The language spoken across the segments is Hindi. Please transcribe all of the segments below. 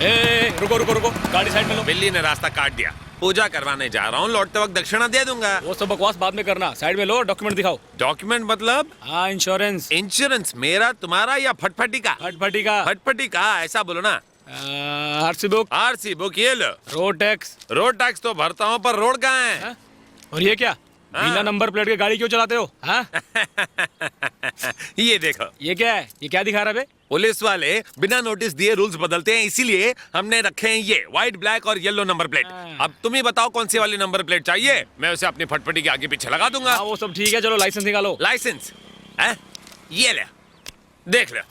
रुको रुको रुको, गाड़ी साइड में लो। बिल्ली ने रास्ता काट दिया। पूजा करवाने जा रहा हूँ, लौटते वक्त दक्षिणा दे दूंगा। वो सब बकवास बाद में करना, साइड में लो, डॉक्यूमेंट दिखाओ। डॉक्यूमेंट मतलब? हाँ, इंश्योरेंस। इंश्योरेंस मेरा, तुम्हारा या फटफटी का? फटफटी का। फटफटी का, ऐसा बोलो ना। RC book. आरसी बुक ये लो। Road tax. रोड टैक्स तो भरता हूँ, पर रोड कहाँ है? हा? और ये क्या? बिना नंबर प्लेट के गाड़ी क्यों चलाते हो? हाँ? ये देखो। ये क्या है? ये क्या दिखा रहा है? पुलिस वाले बिना नोटिस दिए रूल्स बदलते हैं, इसीलिए हमने रखे हैं ये व्हाइट, ब्लैक और येलो नंबर प्लेट। अब तुम ही बताओ कौन सी वाली नंबर प्लेट चाहिए, मैं उसे अपनी फटफटी के आगे पीछे लगा दूंगा। वो सब ठीक है, चलो लाइसेंस निकालो। लाइसेंस? ये ले, देख लो।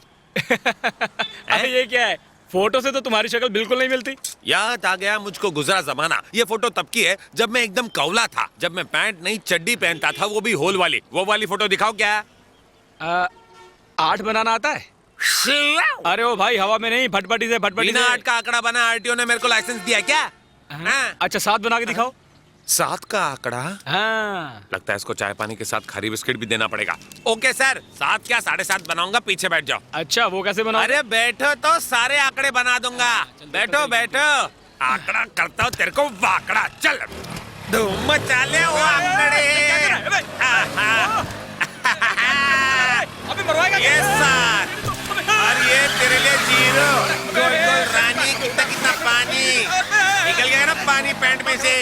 अरे ये क्या है? फोटो से तो तुम्हारी शक्ल बिल्कुल नहीं मिलती। याद आ गया मुझको गुजरा जमाना। ये फोटो तब की है जब मैं एकदम कौला था, जब मैं पैंट नहीं चड्डी पहनता था, वो भी होल वाली। वो वाली फोटो दिखाओ। क्या 8 बनाना आता है? अरे ओ भाई, हवा में नहीं, फटफटी से। फटफटी बिना 8 का आंकड़ा बना आरटीओ ने मेरे को लाइसेंस दिया क्या? अच्छा 7 बना के दिखाओ। 7 का आंकड़ा? हाँ। लगता है इसको चाय पानी के साथ खारी बिस्किट भी देना पड़ेगा। ओके सर, 7 क्या 7.5 बनाऊंगा, पीछे बैठ जाओ। अच्छा, वो कैसे बनाओ? अरे बैठो तो सारे आंकड़े बना दूंगा। बैठो बैठो, आंकड़ा करता हूँ तेरे को वाकड़ा। चल धूम मचा ले वो आंकड़े। अबे मरवाएगा ये सर, और ये तेरे लिए जीरो। गोल गोल रानी, कितना कितना पानी निकल गया ना पानी पैंट में से।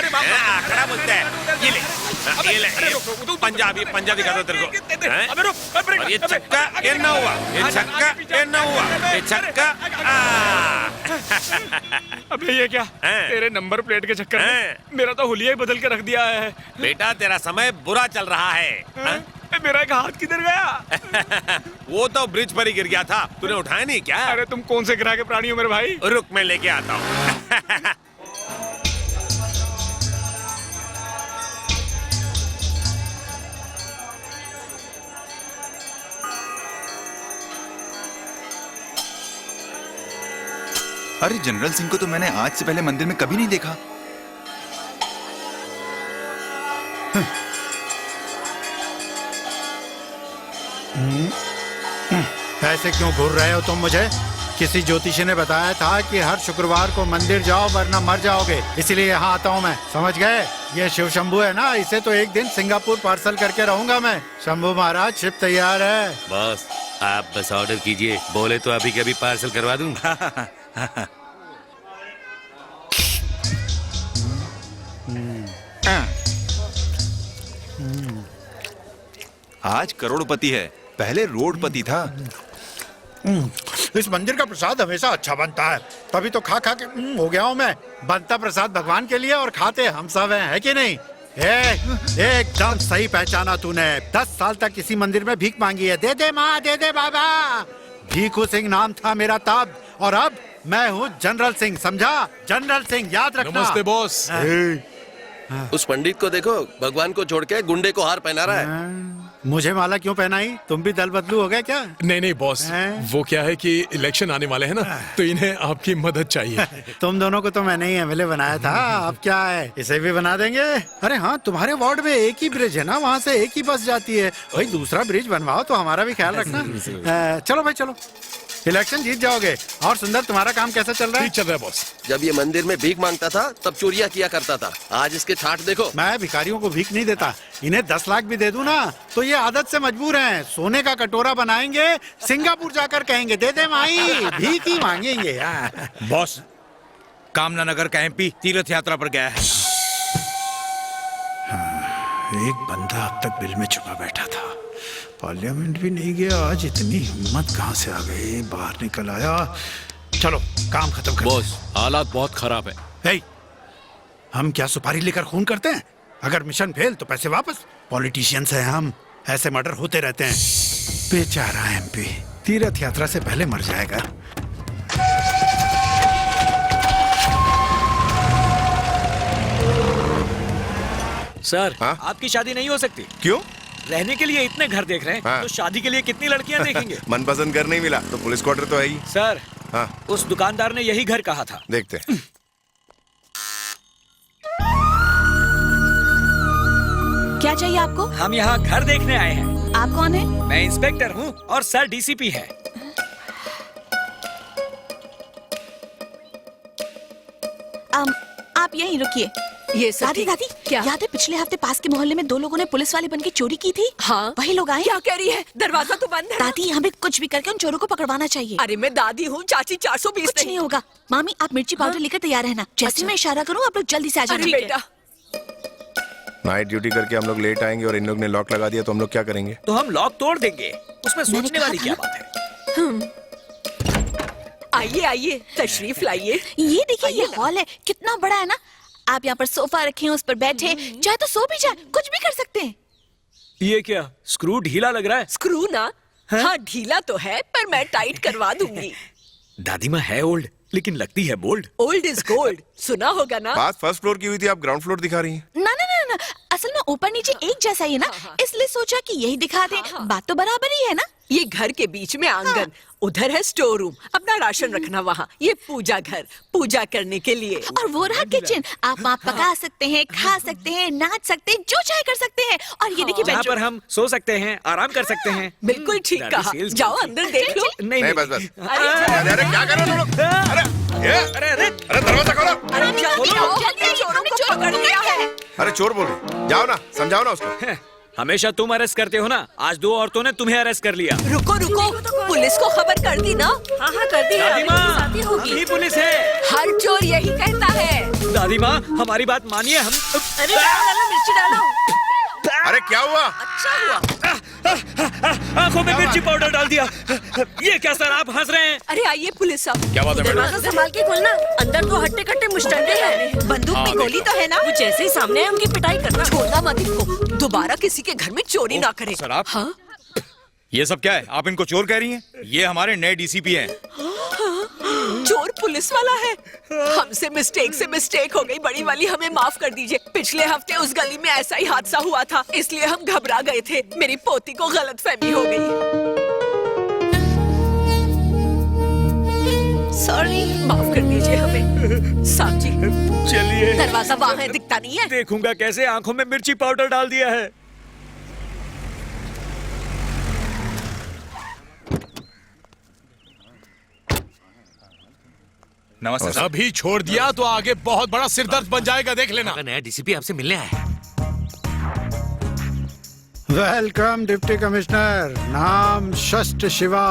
आंकड़ा बोलता है। ये ले, ये ले। पंजाबी पंजाबी का दो तेरे को। और ये छक्का, ये ना हुआ। ये छक्का, ये ना हुआ। ये छक्का। अबे ये क्या? तेरे नंबर प्लेट के चक्कर में मेरा तो हुलिया ही बदल के रख दिया है। बेटा तेरा समय बुरा चल रहा है। मेरा एक हाथ किधर गया? वो तो ब्रिज पर ही गिर गया था, तूने उठाया नहीं क्या? अरे तुम कौन से ग्रह के प्राणी हो मेरे भाई? रुक, मैं लेके आता हूँ। अरे जनरल सिंह को तो मैंने आज से पहले मंदिर में कभी नहीं देखा। ऐसे क्यों घूर रहे हो तुम मुझे? किसी ज्योतिषी ने बताया था कि हर शुक्रवार को मंदिर जाओ वरना मर जाओगे, इसलिए यहाँ आता हूँ मैं। समझ गए? ये शिव शंभू है ना, इसे तो एक दिन सिंगापुर पार्सल करके रहूंगा मैं। शंभू महाराज, शिप तैयार है। बॉस आप बस ऑर्डर कीजिए, बोले तो अभी के अभी पार्सल करवा दूं। आज करोड़पति है, पहले रोडपति था। इस मंदिर का प्रसाद हमेशा अच्छा बनता है, तभी तो खा खा के हो गया हूँ मैं। बनता प्रसाद भगवान के लिए और खाते हम सब हैं, है कि नहीं? एकदम सही पहचाना तूने। 10 साल तक किसी मंदिर में भीख मांगी है। दे दे माँ, दे दे बाबा। भीखू सिंह नाम था मेरा तब, और अब मैं हूँ जनरल सिंह, समझा? जनरल सिंह, याद रखना। नमस्ते बॉस। उस पंडित को देखो, भगवान को छोड़ के गुंडे को हार पहना रहा है। मुझे माला क्यों पहनाई? तुम भी दल बदलू हो गए क्या? नहीं बॉस, वो क्या है कि इलेक्शन आने वाले हैं ना, तो इन्हें आपकी मदद चाहिए। तुम दोनों को तो मैंने ही एमएलए बनाया था, अब क्या है, इसे भी बना देंगे। अरे हाँ, तुम्हारे वार्ड में एक ही ब्रिज है ना, वहाँ से एक ही बस जाती है। भाई दूसरा ब्रिज बनवाओ तो हमारा भी ख्याल रखना। चलो भाई चलो, इलेक्शन जीत जाओगे। और सुंदर, तुम्हारा काम कैसा चल रहा है? ठीक चल रहा है बॉस। जब ये मंदिर में भीख मांगता था तब चोरियां किया करता था, आज इसके ठाठ देखो। मैं भिखारियों को भीख नहीं देता, इन्हें 10 लाख भी दे दूं ना तो ये आदत से मजबूर हैं। सोने का कटोरा बनाएंगे, सिंगापुर जाकर कहेंगे दे दे माई, भीख ही मांगेंगे। बॉस, कामनानगर का एमपी तीर्थ यात्रा पर गया है। एक बंदा अब तक बिल में छुपा बैठा था, पार्लियामेंट भी नहीं गया, आज इतनी हिम्मत कहाँ से आ गई, बाहर निकल आया। चलो काम खत्म कर। बॉस हालात बहुत खराब है। हे, हम क्या सुपारी लेकर खून करते हैं? अगर मिशन फेल तो पैसे वापस। पॉलिटिशियंस हैं हम, ऐसे मर्डर होते रहते हैं। बेचारा एमपी तीर्थ यात्रा से पहले मर जाएगा। सर, आपकी शादी नहीं हो सकती। क्यों? रहने के लिए इतने घर देख रहे हैं, तो शादी के लिए कितनी लड़कियां देखेंगे? मनपसंद घर नहीं मिला तो पुलिस क्वार्टर तो है ही। सर, हाँ, उस दुकानदार ने यही घर कहा था। देखते हैं। क्या चाहिए आपको? हम यहाँ घर देखने आए हैं। आप कौन है? मैं इंस्पेक्टर हूँ और सर डीसीपी है। यहीं रुकिए। ये दादी दादी क्या? याद है पिछले हफ्ते पास के मोहल्ले में 2 लोगों ने पुलिस वाले बनके चोरी की थी? हाँ। वही लोग आए। क्या कह रही है? दरवाजा तो बंद है। दादी हमें कुछ भी करके उन चोरों को पकड़वाना चाहिए। अरे मैं दादी हूँ, चाची 420 कुछ नहीं होगा। मामी आप मिर्ची पाउडर लेकर तैयार रहना। जैसे मैं इशारा करूँ आप लोग जल्दी से आ जाना। अरे बेटा, नाइट ड्यूटी करके हम लोग लेट आएंगे और इन लोग ने लॉक लगा दिया तो हम लोग क्या करेंगे? तो हम लॉक तोड़ देंगे, उसमें मैंने सोचने कहा वाली था क्या ना। बात है? आइए आइए, तशरीफ लाइए। ये देखिए ये हॉल है, कितना बड़ा है ना। आप यहाँ पर सोफा रखे हैं, उस पर बैठे चाहे तो सो भी जाए, कुछ भी कर सकते हैं। ये क्या स्क्रू ढीला लग रहा है? स्क्रू ना? हाँ ढीला तो है, पर मैं टाइट करवा दूंगी। दादी माँ है ओल्ड लेकिन लगती है बोल्ड। ओल्ड इज गोल्ड, सुना होगा ना? बात फर्स्ट फ्लोर की हुई थी, आप ग्राउंड फ्लोर दिखा रही हैं। ना ना ना ना, असल में ऊपर नीचे एक जैसा ही है ना, इसलिए सोचा कि यही दिखा दें। बात तो बराबर ही है ना। ये घर के बीच में आंगन, उधर है स्टोर रूम, अपना राशन रखना वहाँ। ये पूजा घर, पूजा करने के लिए। और वो रहा किचन, आप वहाँ पका सकते हैं, खा सकते हैं, नाच सकते हैं, जो चाहे कर सकते हैं। और ये देखिए जहाँ पर बेडरूम। हम सो सकते हैं, आराम कर सकते हैं। बिल्कुल ठीक दादी कहा। सेल्स जाओ करती। अंदर देख लो। नहीं नहीं, बस। अरे अरे क्या कर रहे हो लोग? अरे अरे दरवाजा खोलो। अरे जल्दी आओ, जल्दी चोरों को पकड़ लिया है। अरे चोर बोल रही, जाओ ना, समझाओ ना उसको। हमेशा तुम अरेस्ट करते हो ना, आज 2 औरतों ने तुम्हें अरेस्ट कर लिया। रुको रुको, पुलिस को खबर कर दी ना? हाँ हाँ कर दी। दादी माँ, हम ही पुलिस है। हर चोर यही कहता है। दादी माँ हमारी बात मानिए, हम अरे डालो मिर्ची डालो। अरे क्या हुआ? अच्छा हुआ। आंखों में मिर्ची पाउडर डाल दिया। ये क्या सर, आप हंस रहे हैं? अरे आइए पुलिस साहब। क्या बात है मैडम? दरवाजा संभाल के खोलना, अंदर तो हट्टे कट्टे मुस्टंडे हैं। बंदूक में गोली तो है ना? वो जैसे ही सामने है उनकी पिटाई करना। छोड़ना मत इनको, दोबारा किसी के घर में चोरी ना करे। सर आप? हाँ? ये सब क्या है? आप इनको चोर कह रही हैं? ये हमारे नए डीसीपी हैं। चोर पुलिस वाला है। हमसे मिस्टेक हो गई बड़ी वाली, हमें माफ कर दीजिए। पिछले हफ्ते उस गली में ऐसा ही हादसा हुआ था, इसलिए हम घबरा गए थे। मेरी पोती को गलतफहमी हो गई। सॉरी, माफ कर दीजिए हमें। साहब जी चलिए, दरवाजा वहाँ है, दिखता नहीं है? देखूंगा कैसे। आंखों में मिर्ची पाउडर डाल दिया है। नमस्ते सर। अभी छोड़ दिया तो आगे बहुत बड़ा सिरदर्द बन जाएगा, देख लेना। नया डीसीपी आपसे मिलने आया है। Welcome deputy commissioner. नाम शस्ट शिवा,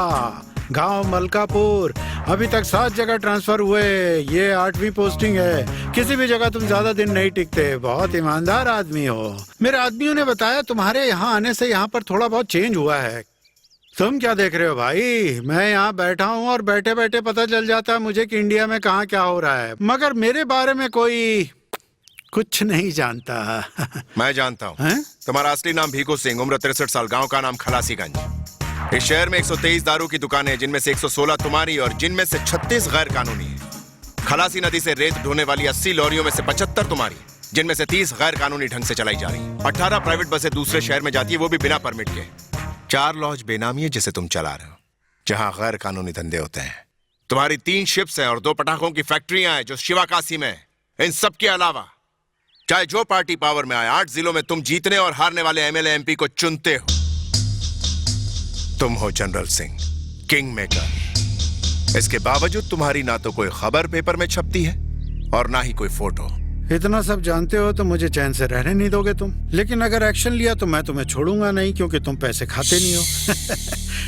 गांव मलकापुर। अभी तक 7 जगह ट्रांसफर हुए, ये 8वीं पोस्टिंग है। किसी भी जगह तुम ज्यादा दिन नहीं टिकते, बहुत ईमानदार आदमी हो। मेरे आदमियों ने बताया तुम्हारे यहाँ आने से यहाँ पर थोड़ा बहुत चेंज हुआ है। तुम क्या देख रहे हो भाई? मैं यहाँ बैठा हूँ और बैठे बैठे पता चल जाता है मुझे कि इंडिया में कहाँ क्या हो रहा है, मगर मेरे बारे में कोई कुछ नहीं जानता। मैं जानता हूँ। हैं? तुम्हारा असली नाम भीखू सिंह, उम्र 63 साल, गांव का नाम खलासीगंज। इस शहर में 123 दारू की दुकानें हैं, जिनमें से 116 तुम्हारी और जिनमें से 36 गैर कानूनी है। खलासी नदी से रेत ढोने वाली 80 लॉरियों में से 75 तुम्हारी, जिनमें से 30 गैर कानूनी ढंग से चलाई जा रही है। 18 प्राइवेट बसें दूसरे शहर में जाती है, वो भी बिना परमिट के। 4 लॉज बेनामी है जिसे तुम चला रहे हो, जहां गैर कानूनी धंधे होते हैं। तुम्हारी 3 शिप्स हैं और 2 पटाखों की फैक्ट्रियां हैं जो शिवाकाशी में है। इन सब के अलावा चाहे जो पार्टी पावर में आए, 8 जिलों में तुम जीतने और हारने वाले एमएलए एमपी को चुनते हो। तुम हो जनरल सिंह, किंग मेकर। इसके बावजूद तुम्हारी ना तो कोई खबर पेपर में छपती है और ना ही कोई फोटो। इतना सब जानते हो तो मुझे चैन से रहने नहीं दोगे तुम। लेकिन अगर एक्शन लिया तो मैं तुम्हें छोड़ूंगा नहीं, क्योंकि तुम पैसे खाते नहीं हो।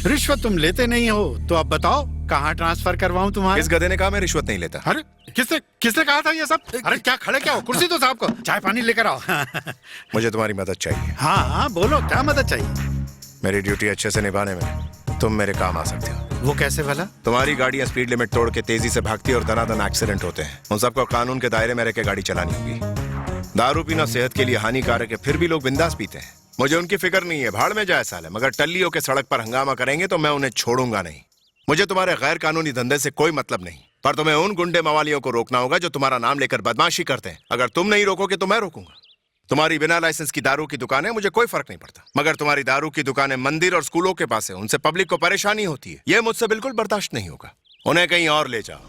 रिश्वत तुम लेते नहीं हो। तो अब बताओ कहाँ ट्रांसफर करवाऊं तुम्हारा? इस गधे ने कहा मैं रिश्वत नहीं लेता। अरे किसने कहा था ये सब? अरे क्या खड़े क्या हो? कुर्सी दो साहब को, चाय पानी लेकर आओ। मुझे तुम्हारी मदद चाहिए। हाँ हाँ बोलो, क्या मदद चाहिए? मेरी ड्यूटी अच्छे से निभाने में तुम मेरे काम आ सकते हो। वो कैसे भला? तुम्हारी गाड़ियां स्पीड लिमिट तोड़ के तेजी से भागती है और दनादन एक्सीडेंट होते हैं। उन सबको कानून के दायरे में रह के गाड़ी चलानी होगी। दारू पीना सेहत के लिए हानिकारक है, फिर भी लोग बिंदास पीते हैं। मुझे उनकी फिक्र नहीं है, भाड़ में जाए साले। मगर टल्लियों के सड़क पर हंगामा करेंगे तो मैं उन्हें छोड़ूंगा नहीं। मुझे तुम्हारे गैर कानूनी धंधे से कोई मतलब नहीं, पर तुम्हें उन गुंडे मवालियों को रोकना होगा जो तुम्हारा नाम लेकर बदमाशी करते हैं। अगर तुम नहीं रोकोगे तो मैं रोकूंगा। तुम्हारी बिना लाइसेंस की दारू की दुकानें, मुझे कोई फर्क नहीं पड़ता, मगर तुम्हारी दारू की दुकानें मंदिर और स्कूलों के पास है, उनसे पब्लिक को परेशानी होती है। यह मुझसे बिल्कुल बर्दाश्त नहीं होगा। उन्हें कहीं और ले जाओ।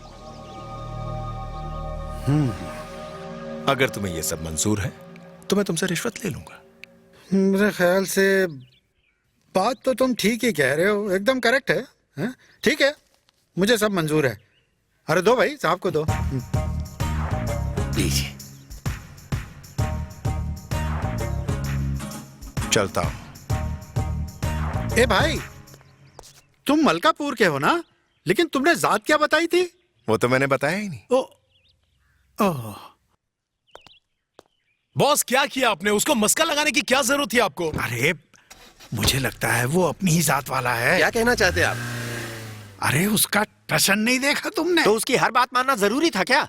अगर तुम्हें यह सब मंजूर है तो मैं तुमसे रिश्वत ले लूंगा। मेरे ख्याल से बात तो तुम ठीक ही कह रहे हो, एकदम करेक्ट है, हैं? ठीक है, मुझे सब मंजूर है। अरे दो भाई, साहब को दो। लीजिए। चलता हूँ। ए भाई, तुम मलकापुर के हो ना? लेकिन तुमने जात क्या बताई थी? वो तो मैंने बताया ही नहीं। ओह, बॉस क्या किया आपने? उसको मस्का लगाने की क्या जरूरत थी आपको? अरे मुझे लगता है वो अपनी ही जात वाला है। क्या कहना चाहते आप? अरे उसका टशन नहीं देखा तुमने? तो उसकी हर बात मानना जरूरी था क्या?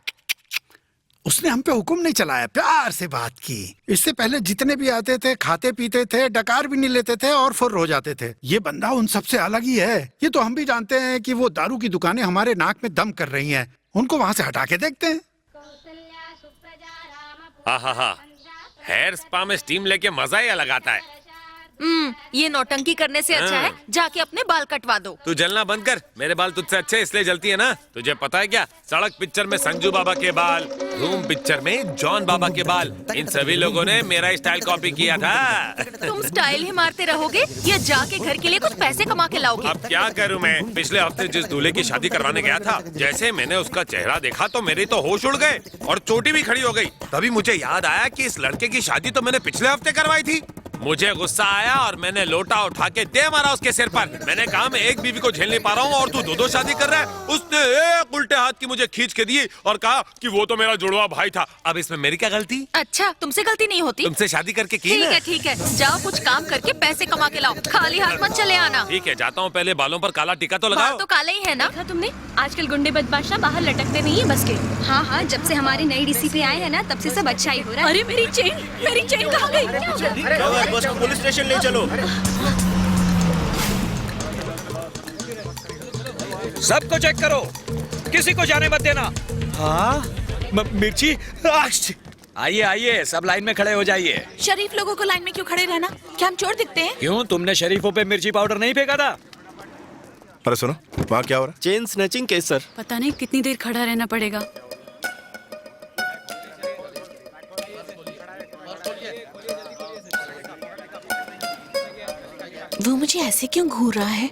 उसने हम पे हुक्म नहीं चलाया, प्यार से बात की। इससे पहले जितने भी आते थे खाते पीते थे, डकार भी नहीं लेते थे और फुर्र हो जाते थे। ये बंदा उन सबसे अलग ही है। ये तो हम भी जानते हैं कि वो दारू की दुकानें हमारे नाक में दम कर रही हैं। उनको वहाँ से हटा के देखते हैं। आहा, हेयर स्पा में स्टीम लेके मजा ही अलग आता है। ये नौटंकी करने से अच्छा है जाके अपने बाल कटवा दो। तू जलना बंद कर। मेरे बाल तुझसे अच्छे इसलिए जलती है ना। तुझे पता है क्या, सड़क पिक्चर में संजू बाबा के बाल, धूम पिक्चर में जॉन बाबा के बाल, इन सभी लोगों ने मेरा स्टाइल कॉपी किया था। तुम स्टाइल ही मारते रहोगे या जाके घर के लिए कुछ पैसे कमा के लाओगे? अब क्या करूं मैं? पिछले हफ्ते जिस दूल्हे की शादी करवाने गया था, जैसे मैंने उसका चेहरा देखा तो मेरे तो होश उड़ गए और चोटी भी खड़ी हो गई। तभी मुझे याद आया कि इस लड़के की शादी तो मैंने पिछले हफ्ते करवाई थी। मुझे गुस्सा आया और मैंने लोटा उठा के दे मारा उसके सिर पर। मैंने कहा मैं एक बीवी को झेल नहीं पा रहा हूँ और तू दो शादी कर रहा है। उसने एक उल्टे हाथ की मुझे खींच के दी और कहा कि वो तो मेरा जुड़वा भाई था। अब इसमें मेरी क्या गलती? अच्छा, तुमसे गलती नहीं होती? तुमसे शादी करके की ठीक ना? है ठीक है, जाओ कुछ काम करके पैसे कमा के लाओ, खाली हाथ मत चले आना। ठीक है, जाता हूँ। पहले बालों पर काला टीका तो बाल लगाओ। तो काले ही है ना? तुमने आजकल गुंडे बदमाशा बाहर लटकते नहीं है बस के। हाँ हाँ, जब से हमारी नई डीसीपी आए हैं ना, तब से सब अच्छा ही हो रहा है। अरे मेरी चेन कहाँ गई? पुलिस स्टेशन ले चलो। सबको चेक करो, किसी को जाने मत देना। हाँ मिर्ची। आइए आइए, सब लाइन में खड़े हो जाइए। शरीफ लोगों को लाइन में क्यों खड़े रहना? क्या हम चोर दिखते हैं? क्यों, तुमने शरीफों पे मिर्ची पाउडर नहीं फेंका था? अरे सुनो, वहाँ क्या हो रहा है? Chain snatching case sir. पता नहीं कितनी देर खड़ा रहना पड़ेगा। वो मुझे ऐसे क्यों घूर रहा है?